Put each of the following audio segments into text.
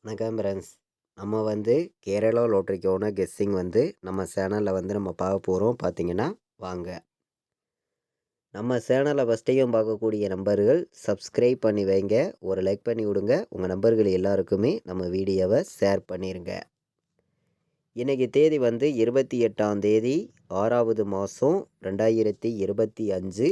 வணக்கம் ஃப்ரெண்ட்ஸ். நம்ம கேரளா லாட்டரிக்கான கெஸ்ஸிங் நம்ம சேனலில் நம்ம பார்க்க போகிறோம். பார்த்தீங்கன்னா வாங்க. நம்ம சேனலை ஃபஸ்ட்டையும் பார்க்கக்கூடிய நம்பர்கள் சப்ஸ்கிரைப் பண்ணி வைங்க, ஒரு லைக் பண்ணி விடுங்க. உங்கள் நம்பர்கள் எல்லாருக்குமே நம்ம வீடியோவை ஷேர் பண்ணிடுங்க. இன்றைக்கி தேதி 28ஆம் தேதி 6வது மாதம் 2025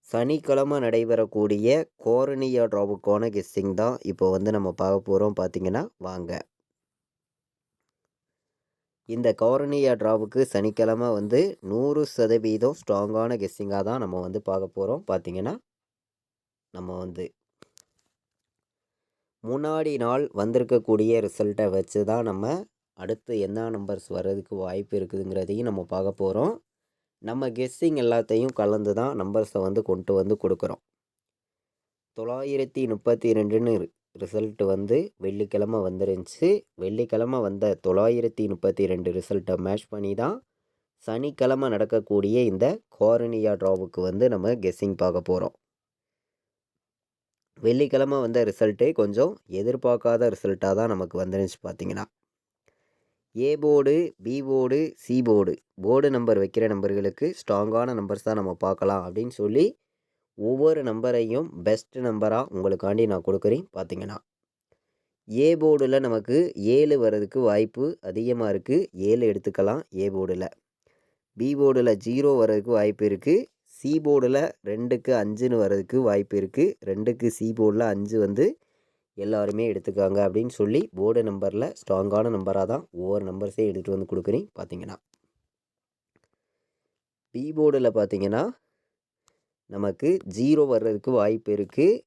சனிக்கிழமை நடைபெறக்கூடிய கோரனியா ட்ராவுக்கான கெஸ்ஸிங் தான் இப்போ நம்ம பார்க்க போகிறோம். பார்த்தீங்கன்னா வாங்க. இந்த கோரனியா ட்ராவுக்கு சனிக்கிழமை 100% ஸ்ட்ராங்கான கெஸ்ஸிங்காக தான் நம்ம பார்க்க போகிறோம். பார்த்தீங்கன்னா நம்ம முன்னாடி நாள் வந்திருக்கக்கூடிய ரிசல்ட்டை வச்சு தான் நம்ம அடுத்து என்ன நம்பர்ஸ் வர்றதுக்கு வாய்ப்பு இருக்குதுங்கிறதையும் நம்ம பார்க்க போகிறோம். நம்ம கெஸ்ஸிங் எல்லாத்தையும் கலந்து தான் நம்பர்ஸை கொண்டு கொடுக்குறோம். 932ன்னு ரிசல்ட்டு வெள்ளிக்கிழமை வந்துருந்துச்சு. வெள்ளிக்கிழமை வந்த 932 ரிசல்ட்டை மேட்ச் பண்ணி தான் சனிக்கிழமை நடக்கக்கூடிய இந்த கோரனியா ட்ராவுக்கு நம்ம கெஸ்ஸிங் பார்க்க போகிறோம். வெள்ளிக்கிழமை வந்த ரிசல்ட்டு கொஞ்சம் எதிர்பார்க்காத ரிசல்ட்டாக தான் நமக்கு வந்துருந்துச்சு. பார்த்தீங்கன்னா A board, B board, C board, board number வைக்கிற நம்பர்களுக்கு ஸ்ட்ராங்கான நம்பர்ஸ் தான் நம்ம பார்க்கலாம் அப்படின்னு சொல்லி ஒவ்வொரு நம்பரையும் பெஸ்ட் நம்பராக உங்களுக்காண்டி நான் கொடுக்குறேன். பார்த்தீங்கன்னா ஏ போர்டில் நமக்கு 7 வர்றதுக்கு வாய்ப்பு அதிகமாக இருக்குது. 7 எடுத்துக்கலாம் ஏ போர்டில். பி போர்டில் 0 வர்றதுக்கு வாய்ப்பு இருக்குது. சி போர்டில் 2க்கு 5ன்னு வர்றதுக்கு வாய்ப்பு இருக்குது. 2க்கு சி போர்டில் 5 எல்லாருமே எடுத்துக்காங்க அப்படின்னு சொல்லி போர்டு நம்பரில் ஸ்ட்ராங்கான நம்பராக தான் ஒவ்வொரு நம்பர்ஸையும் எடுத்துகிட்டு கொடுக்குறேன். பார்த்தீங்கன்னா பி போர்டில் பார்த்தீங்கன்னா நமக்கு 0 வர்றதுக்கு வாய்ப்பு இருக்குது.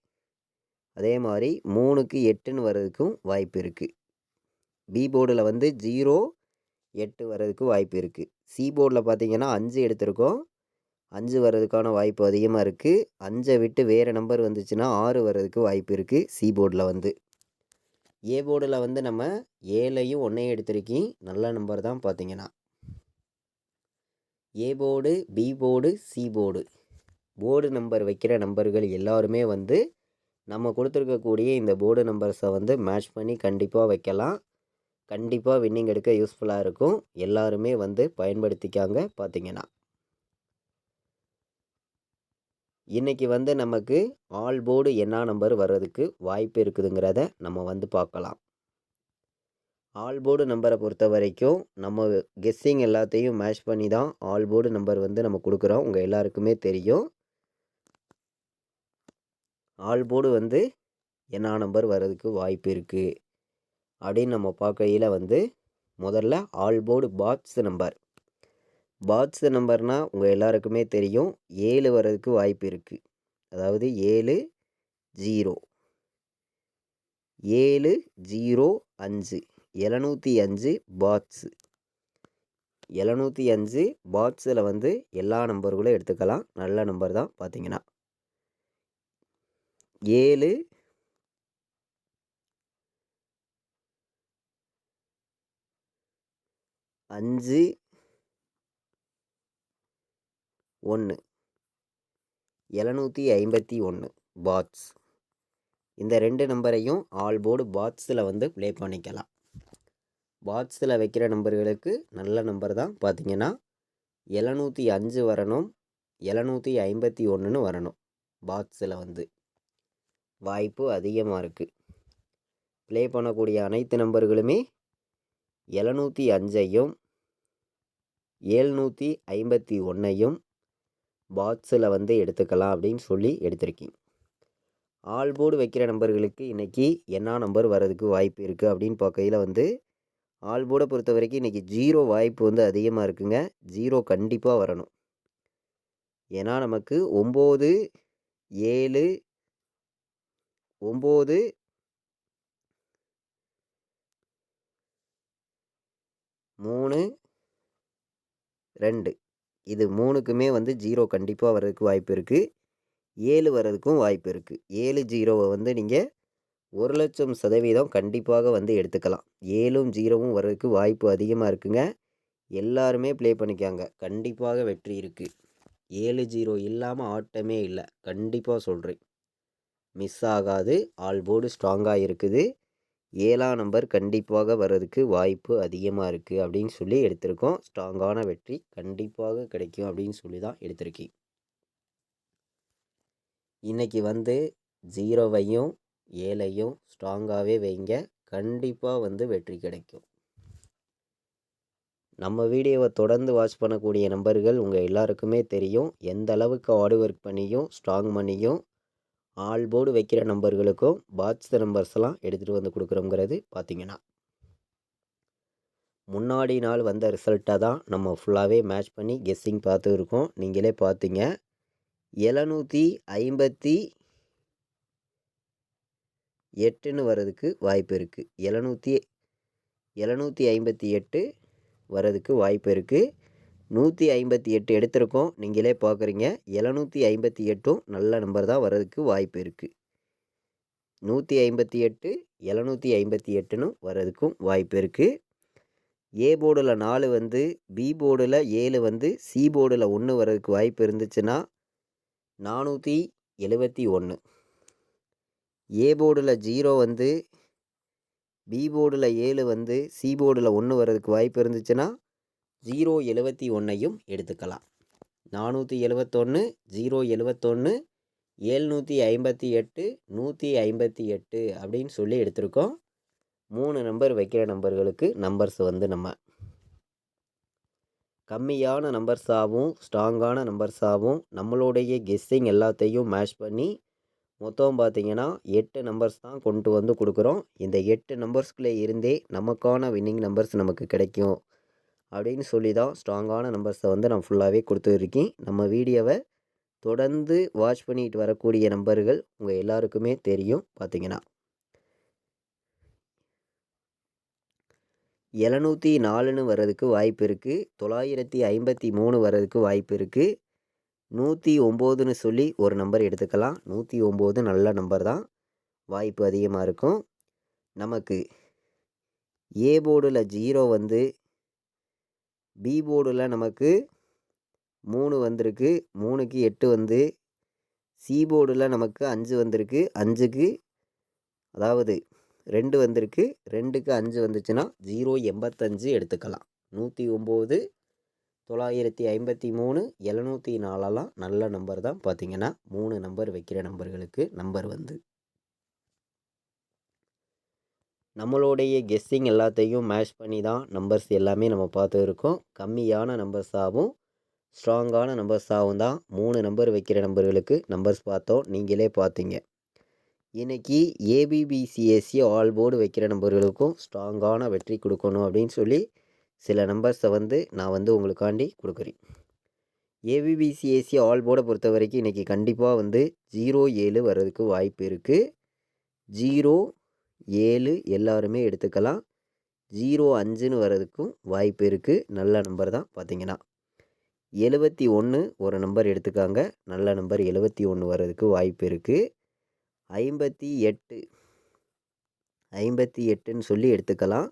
அதே மாதிரி 3க்கு 8ன்னு வர்றதுக்கும் வாய்ப்பு இருக்குது. பி போர்டில் 0, 8 வர்றதுக்கு வாய்ப்பு இருக்குது. சி போர்டில் பார்த்தீங்கன்னா 5 எடுத்திருக்கோம். 5 வர்றதுக்கான வாய்ப்பு அதிகமாக இருக்குது. 5 விட்டு வேறு நம்பர் வந்துச்சுன்னா 6 வர்றதுக்கு வாய்ப்பு இருக்குது. சி போர்டில் ஏ போர்டில் நம்ம 7ஐயும் 1ஐயும் எடுத்திருக்கேன். நல்ல நம்பர் தான். பார்த்தீங்கன்னா A board, B board, C board, board number வைக்கிற நம்பர்கள் எல்லாருமே நம்ம கொடுத்துருக்கக்கூடிய இந்த போர்டு நம்பர்ஸை மேட்ச் பண்ணி கண்டிப்பாக வைக்கலாம். கண்டிப்பாக வின்னிங் எடுக்க யூஸ்ஃபுல்லாக இருக்கும். எல்லாருமே பயன்படுத்திக்காங்க. பார்த்தீங்கன்னா இன்றைக்கி நமக்கு ஆல் போர்டு என்ன நம்பர் வர்றதுக்கு வாய்ப்பு இருக்குதுங்கிறத நம்ம பார்க்கலாம். ஆல் போர்டு நம்பரை பொறுத்த வரைக்கும் நம்ம கெஸ்ஸிங் எல்லாத்தையும் மேட்ச் பண்ணி தான் ஆல் போர்டு நம்பர் நம்ம கொடுக்குறோம். உங்கள் எல்லாருக்குமே தெரியும். ஆல் போர்டு என்ன நம்பர் வர்றதுக்கு வாய்ப்பு இருக்குது அப்படின்னு நம்ம பார்க்கையில் முதல்ல ஆல் போர்டு பாக்ஸ் நம்பர்னால் உங்கள் எல்லாருக்குமே தெரியும். 7 வர்றதுக்கு வாய்ப்பு இருக்குது. அதாவது 7, 0, 7, 0, 5, 705 பாக்ஸு. 705 பாக்ஸில் எல்லா நம்பர்களும் எடுத்துக்கலாம். நல்ல நம்பர் தான். பார்த்தீங்கன்னா 7, 5, 1, 751 பாக்ஸ். இந்த 2 நம்பரையும் ஆல் போர்டு பாக்ஸில் ப்ளே பண்ணிக்கலாம். பாக்ஸில் வைக்கிற நம்பர்களுக்கு நல்ல நம்பர் தான். பார்த்தீங்கன்னா 705 வரணும், 751ன்னு வரணும். பாக்ஸில் வாய்ப்பு அதிகமாக இருக்குது. ப்ளே பண்ணக்கூடிய அனைத்து நம்பர்களுமே 705ஐயும் 751ஐயும் பாக்ஸில் எடுத்துக்கலாம் அப்படின்னு சொல்லி எடுத்திருக்கேன். ஆல் போர்டு வைக்கிற நம்பர்களுக்கு இன்றைக்கி என்ன நம்பர் வர்றதுக்கு வாய்ப்பு இருக்குது அப்படின்னு பார்க்கையில் ஆல் போர்டை பொறுத்த வரைக்கும் இன்றைக்கி 0 வாய்ப்பு அதிகமாக இருக்குங்க. 0 கண்டிப்பாக வரணும். ஏன்னா நமக்கு 9, 7, 9, 3, 2 இது 3க்குமே 0 கண்டிப்பாக வர்றதுக்கு வாய்ப்பு இருக்குது. 7 வர்றதுக்கும் வாய்ப்பு இருக்குது. 7, 0வை நீங்கள் 1,00,000% கண்டிப்பாக எடுத்துக்கலாம். 7ம் 0வும் வர்றதுக்கு வாய்ப்பு அதிகமாக இருக்குங்க. எல்லாருமே ப்ளே பண்ணிக்காங்க. கண்டிப்பாக வெற்றி இருக்குது. 7, 0 இல்லாமல் ஆட்டமே இல்லை. கண்டிப்பாக சொல்கிறேன். மிஸ் ஆகாது. ஆல் போர்டு ஸ்ட்ராங்காக இருக்குது. 7ஆம் நம்பர் கண்டிப்பாக வர்றதுக்கு வாய்ப்பு அதிகமாக இருக்குது அப்படின்னு சொல்லி எடுத்திருக்கோம். ஸ்ட்ராங்கான வெற்றி கண்டிப்பாக கிடைக்கும் அப்படின்னு சொல்லி தான் எடுத்திருக்கேன். இன்றைக்கி வந்து 0வையும் 7ஐயும் ஸ்ட்ராங்காகவே வைங்க. கண்டிப்பாக வெற்றி கிடைக்கும். நம்ம வீடியோவை தொடர்ந்து வாட்ச் பண்ணக்கூடிய நம்பர்கள் உங்கள் எல்லாருக்குமே தெரியும் எந்த அளவுக்கு ஹார்ட் ஒர்க் பண்ணியும் ஸ்ட்ராங் பண்ணியும் ஆல் போர்டு வைக்கிற நம்பர்களுக்கும் பாட்ஸ் நம்பர்ஸ்லாம் எடுத்துகிட்டு வந்து கொடுக்குறோங்கிறது பார்த்தீங்கன்னா முன்னாடி நாள் வந்த ரிசல்ட்டை தான் நம்ம ஃபுல்லாகவே மேட்ச் பண்ணி கெஸ்ஸிங் பார்த்து இருக்கோம். நீங்களே பார்த்தீங்க 758ன்னு வர்றதுக்கு வாய்ப்பு இருக்குது. 758 வர்றதுக்கு வாய்ப்பு இருக்குது. 158 எடுத்திருக்கோம். நீங்களே பார்க்குறீங்க 758ம் நல்ல நம்பர் தான் வர்றதுக்கு வாய்ப்பு இருக்குது. 158 758ன்னு வர்றதுக்கும் வாய்ப்பு இருக்குது. ஏ போர்டில் 4 பி போர்டில் 7 சி போர்டில் 1 வர்றதுக்கு வாய்ப்பு இருந்துச்சுன்னா 471. ஏ போர்டில் 0 பி போர்டில் 7 சி போர்டில் 1 வர்றதுக்கு வாய்ப்பு இருந்துச்சுன்னா 071ஐயும் எடுத்துக்கலாம். 471 071 758 158 அப்படின்னு சொல்லி எடுத்திருக்கோம். 3 நம்பர் வைக்கிற நம்பர்களுக்கு நம்பர்ஸ் நம்ம கம்மியான நம்பர்ஸாகவும் ஸ்ட்ராங்கான நம்பர்ஸாகவும் நம்மளுடைய கெஸ்ஸிங் எல்லாத்தையும் மேட்ச் பண்ணி மொத்தம் பார்த்திங்கன்னா 8 நம்பர்ஸ் தான் கொண்டு வந்து கொடுக்குறோம். இந்த 8 நம்பர்ஸ்குள்ளே இருந்தே நமக்கான வின்னிங் நம்பர்ஸ் நமக்கு கிடைக்கும் அப்படின்னு சொல்லி தான் ஸ்ட்ராங்கான நம்பர்ஸை நான் ஃபுல்லாகவே கொடுத்துருக்கேன். நம்ம வீடியோவை தொடர்ந்து வாட்ச் பண்ணிட்டு வரக்கூடிய நம்பர்கள் உங்கள் எல்லாருக்குமே தெரியும். பார்த்திங்கன்னா 704ன்னு வர்றதுக்கு வாய்ப்பு இருக்குது. 953 வர்றதுக்கு வாய்ப்பு இருக்குது. 109ன்னு சொல்லி ஒரு நம்பர் எடுத்துக்கலாம். 109 நல்ல நம்பர் தான், வாய்ப்பு அதிகமாக இருக்கும். நமக்கு ஏ போர்டில் 0 பி போர்டில் நமக்கு 3 வந்திருக்கு. 3க்கு 8 சி போர்டில் நமக்கு 5 வந்திருக்கு. 5க்கு அதாவது 2 வந்திருக்கு. 2க்கு 5 வந்துச்சுன்னா 085 எடுத்துக்கலாம். 109 953 704 நல்ல நம்பர் தான். பார்த்திங்கன்னா 3 நம்பர் வைக்கிற நம்பர்களுக்கு நம்பர் நம்மளுடைய கெஸ்ஸிங் எல்லாத்தையும் மேட்ச் பண்ணி தான் நம்பர்ஸ் எல்லாமே நம்ம பார்த்து இருக்கோம். கம்மியான நம்பர்ஸாகவும் ஸ்ட்ராங்கான நம்பர்ஸாகவும் தான் 3 நம்பர் வைக்கிற நம்பர்களுக்கு நம்பர்ஸ் பார்த்தோம். நீங்களே பார்த்தீங்க. இன்றைக்கி ஏபிபிசிஎஸ்சி ஆல் போர்டு வைக்கிற நம்பர்களுக்கும் ஸ்ட்ராங்கான வெற்றி கொடுக்கணும் அப்படின்னு சொல்லி சில நம்பர்ஸை நான் உங்களுக்காண்டி கொடுக்குறேன். ஏபிபிசிஎஸ்சி ஆல் போர்டை பொறுத்த வரைக்கும் இன்றைக்கி கண்டிப்பாக 07 வர்றதுக்கு வாய்ப்பு இருக்குது. 07 எல்லாருமே எடுத்துக்கலாம். 05ன்னு வர்றதுக்கும் வாய்ப்பு இருக்குது. நல்ல நம்பர் தான். பார்த்திங்கன்னா 71 ஒரு நம்பர் எடுத்துக்காங்க. நல்ல நம்பர் 71 வர்றதுக்கு வாய்ப்பு இருக்குது. 58ன்னு சொல்லி எடுத்துக்கலாம்.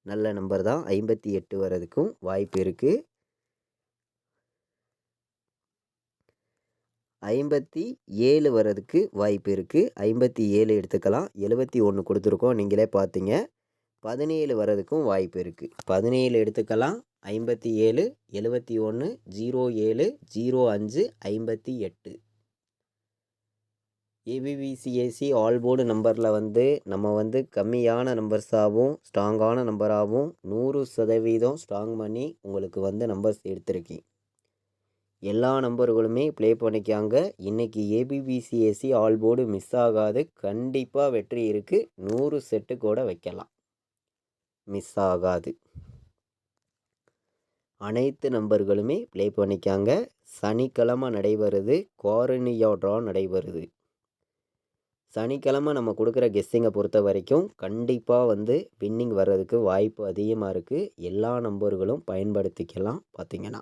நல்ல நம்பர் தான். 58 வர்றதுக்கும் வாய்ப்பு இருக்குது. 57 வர்றதுக்கு வாய்ப்பு இருக்குது. 57 எடுத்துக்கலாம். 71 கொடுத்துருக்கோம். நீங்களே பார்த்தீங்க. 17 வர்றதுக்கும் வாய்ப்பு இருக்குது. 17 எடுத்துக்கலாம். 57 71 07 05 58. ஏபிபிசிஎஸ்சி ஆல் போர்டு நம்பரில் நம்ம கம்மியான நம்பர்ஸாகவும் ஸ்ட்ராங்கான நம்பராகவும் 100% ஸ்ட்ராங் பண்ணி உங்களுக்கு நம்பர்ஸ் எடுத்திருக்கேன். எல்லா நம்பர்களுமே ப்ளே பண்ணிக்காங்க. இன்றைக்கி ஏபிபிசிஎஸ்சி ஆல் போர்டு மிஸ் ஆகாது. கண்டிப்பாக வெற்றி இருக்குது. 100 செட்டு கூட வைக்கலாம், மிஸ் ஆகாது. அனைத்து நம்பர்களுமே ப்ளே பண்ணிக்காங்க. சனிக்கிழமை நடைபெறுது. குவாரனியா ட்ரா நடைபெறுது. சனிக்கிழமை நம்ம கொடுக்குற கெஸ்ஸிங்கை பொறுத்த வரைக்கும் கண்டிப்பாக வின்னிங் வர்றதுக்கு வாய்ப்பு அதிகமாக இருக்குது. எல்லா நம்பர்களும் பயன்படுத்திக்கலாம். பார்த்திங்கன்னா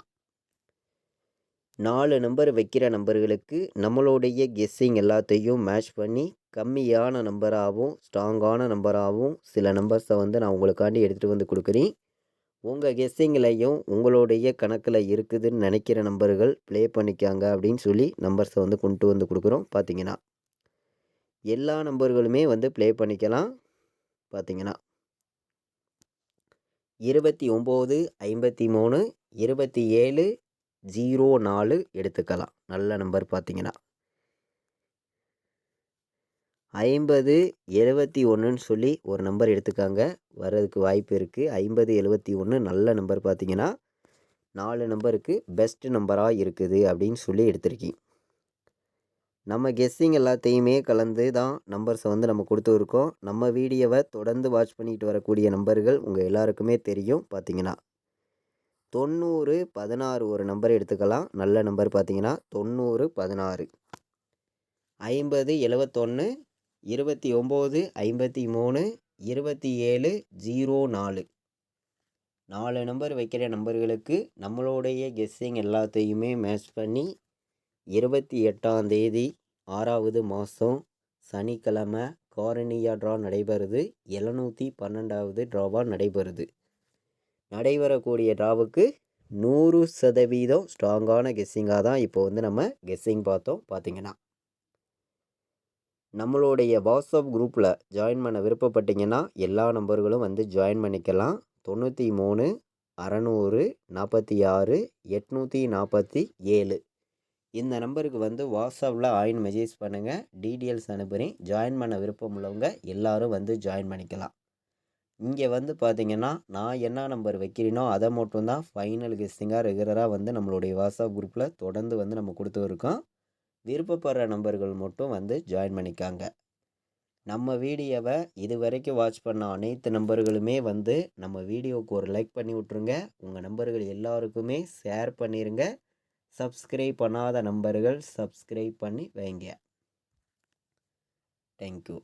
4 நம்பர் வைக்கிற நம்பர்களுக்கு நம்மளுடைய கெஸ்ஸிங் எல்லாத்தையும் மேட்ச் பண்ணி கம்மியான நம்பராகவும் ஸ்ட்ராங்கான நம்பராகவும் சில நம்பர்ஸை நான் உங்களுக்காண்டி எடுத்துகிட்டு வந்து கொடுக்குறேன். உங்கள் கெஸ்ஸிங்லையும் உங்களுடைய கணக்கில் இருக்குதுன்னு நினைக்கிற நம்பர்கள் ப்ளே பண்ணிக்காங்க அப்படின்னு சொல்லி நம்பர்ஸை கொண்டு வந்து கொடுக்குறோம். பார்த்திங்கன்னா எல்லா நம்பர்களுமே ப்ளே பண்ணிக்கலாம். பார்த்தீங்கன்னா 29 53 27 04 எடுத்துக்கலாம். நல்ல நம்பர் பார்த்தீங்கன்னா 50 71ன்னு சொல்லி ஒரு நம்பர் எடுத்துக்காங்க. வர்றதுக்கு வாய்ப்பு இருக்குது. 50 71 நல்ல நம்பர் பார்த்தீங்கன்னா 4 நம்பருக்கு பெஸ்ட் நம்பராக இருக்குது அப்படின்னு சொல்லி எடுத்திருக்கேன். நம்ம கெஸ்ஸிங் எல்லாத்தையுமே கலந்து தான் நம்பர்ஸை வந்து நம்ம கொடுத்துருக்கோம். நம்ம வீடியோவை தொடர்ந்து வாட்ச் பண்ணிட்டு வரக்கூடிய நம்பர்கள் உங்கள் எல்லாருக்குமே தெரியும். பார்த்தீங்கன்னா 90 16 ஒரு நம்பர் எடுத்துக்கலாம். நல்ல நம்பர் பார்த்தீங்கன்னா 90 16 50 71 29 53 27 04 4 நம்பர் வைக்கிற நம்பர்களுக்கு நம்மளுடைய கெஸ்ஸிங் எல்லாத்தையுமே மேட்ச் பண்ணி 28ஆம் தேதி 6வது மாதம் சனிக்கிழமை கார்னியா ட்ரா நடைபெறுது. 712வது ட்ராவாக நடைபெறுது. நடைபெறக்கூடிய ட்ராவுக்கு 100% ஸ்ட்ராங்கான கெஸ்ஸிங்காக தான் இப்போ வந்து நம்ம கெஸ்ஸிங் பார்த்தோம். பார்த்தீங்கன்னா நம்மளுடைய வாட்ஸ்அப் குரூப்பில் ஜாயின் பண்ண விருப்பப்பட்டீங்கன்னா எல்லா நம்பர்களும் வந்து ஜாயின் பண்ணிக்கலாம். 93 600 46 847 இந்த நம்பருக்கு வந்து வாட்ஸ்அப்பில் ஆயின் மெசேஜ் பண்ணுங்கள். டீட்டெயில்ஸ் அனுப்புகிறேன். ஜாயின் பண்ண விருப்பம் உள்ளவங்க எல்லோரும் வந்து ஜாயின் பண்ணிக்கலாம். இங்கே வந்து பார்த்தீங்கன்னா நான் என்ன நம்பர் வைக்கிறேனோ அதை மட்டும்தான் ஃபைனல் கெஸ்ஸிங்காக ரெகுலராக வந்து நம்மளுடைய வாட்ஸ்அப் குரூப்பில் தொடர்ந்து வந்து நம்ம கொடுத்துருக்கோம். விருப்பப்படுற நம்பர்கள் மட்டும் வந்து ஜாயின் பண்ணிக்காங்க. நம்ம வீடியோவை இது வரைக்கும் வாட்ச் பண்ண அனைத்து நம்பர்களுமே வந்து நம்ம வீடியோவுக்கு ஒரு லைக் பண்ணி விட்ருங்க. உங்கள் நம்பர்கள் எல்லாருக்குமே ஷேர் பண்ணிடுங்க. சப்ஸ்கிரைப் பண்ணாத நம்பர்கள் சப்ஸ்கிரைப் பண்ணி வைங்க. தேங்க்யூ.